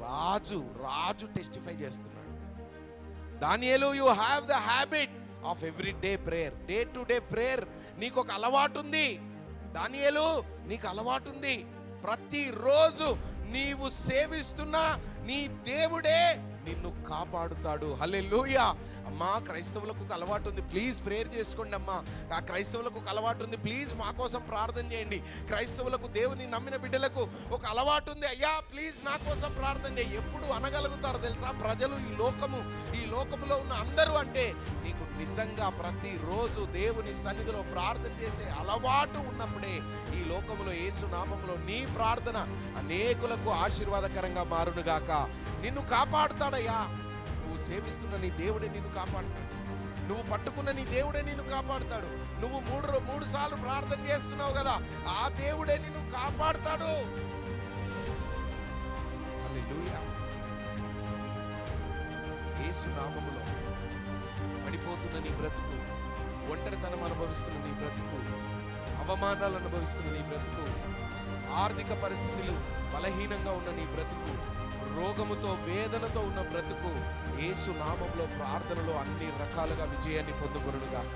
రాజు testify చేస్తున్నాడు. దానియేలు, you have the habit of every day prayer. Day to day prayer నీకు ఒక అలవాటు ఉంది. దానియేలు, నీకు అలవాటు ఉంది. ప్రతిరోజు నీవు సేవిస్తున్న నీ దేవుడే నిన్ను కాపాడుతాడు. హల్లెలూయా. అమ్మా, క్రైస్తవులకు ఒక అలవాటు ఉంది, ప్లీజ్ ప్రేయర్ చేసుకోండి అమ్మా. ఆ క్రైస్తవులకు ఒక అలవాటు ఉంది, ప్లీజ్ మా కోసం ప్రార్థన చేయండి. క్రైస్తవులకు, దేవుని నమ్మిన బిడ్డలకు ఒక అలవాటు ఉంది, అయ్యా ప్లీజ్ నా కోసం ప్రార్థన చేయి. ఎప్పుడు అనగలుగుతారు తెలుసా ప్రజలు, ఈ లోకములో ఉన్న అందరూ అంటే నీకు నిజంగా ప్రతిరోజు దేవుని సన్నిధిలో ప్రార్థన చేసే అలవాటు ఉన్నప్పుడే ఈ లోకములో యేసు నామములో నీ ప్రార్థన అనేకులకు ఆశీర్వాదకరంగా మారునుగాక. నిన్ను కాపాడుతాడయ్యా. నువ్వు సేవిస్తున్న నీ దేవుడే నిన్ను కాపాడుతాడు. నువ్వు పట్టుకున్న నీ దేవుడే నిన్ను కాపాడుతాడు. నువ్వు మూడు సార్లు ప్రార్థన చేస్తున్నావు కదా, ఆ దేవుడే నిన్ను కాపాడుతాడు. హల్లెలూయా. యేసు నామములో పడిపోతున్న నీ బ్రతుకు, ఒంటరితనం అనుభవిస్తున్న నీ బ్రతుకు, అవమానాలు అనుభవిస్తున్న నీ బ్రతుకు, ఆర్థిక పరిస్థితులు బలహీనంగా ఉన్న నీ బ్రతుకు, రోగముతో వేదనతో ఉన్న బ్రతుకు, యేసు నామములో ప్రార్థనలో అన్ని రకాలుగా విజయాన్ని పొందుకొనుగాక.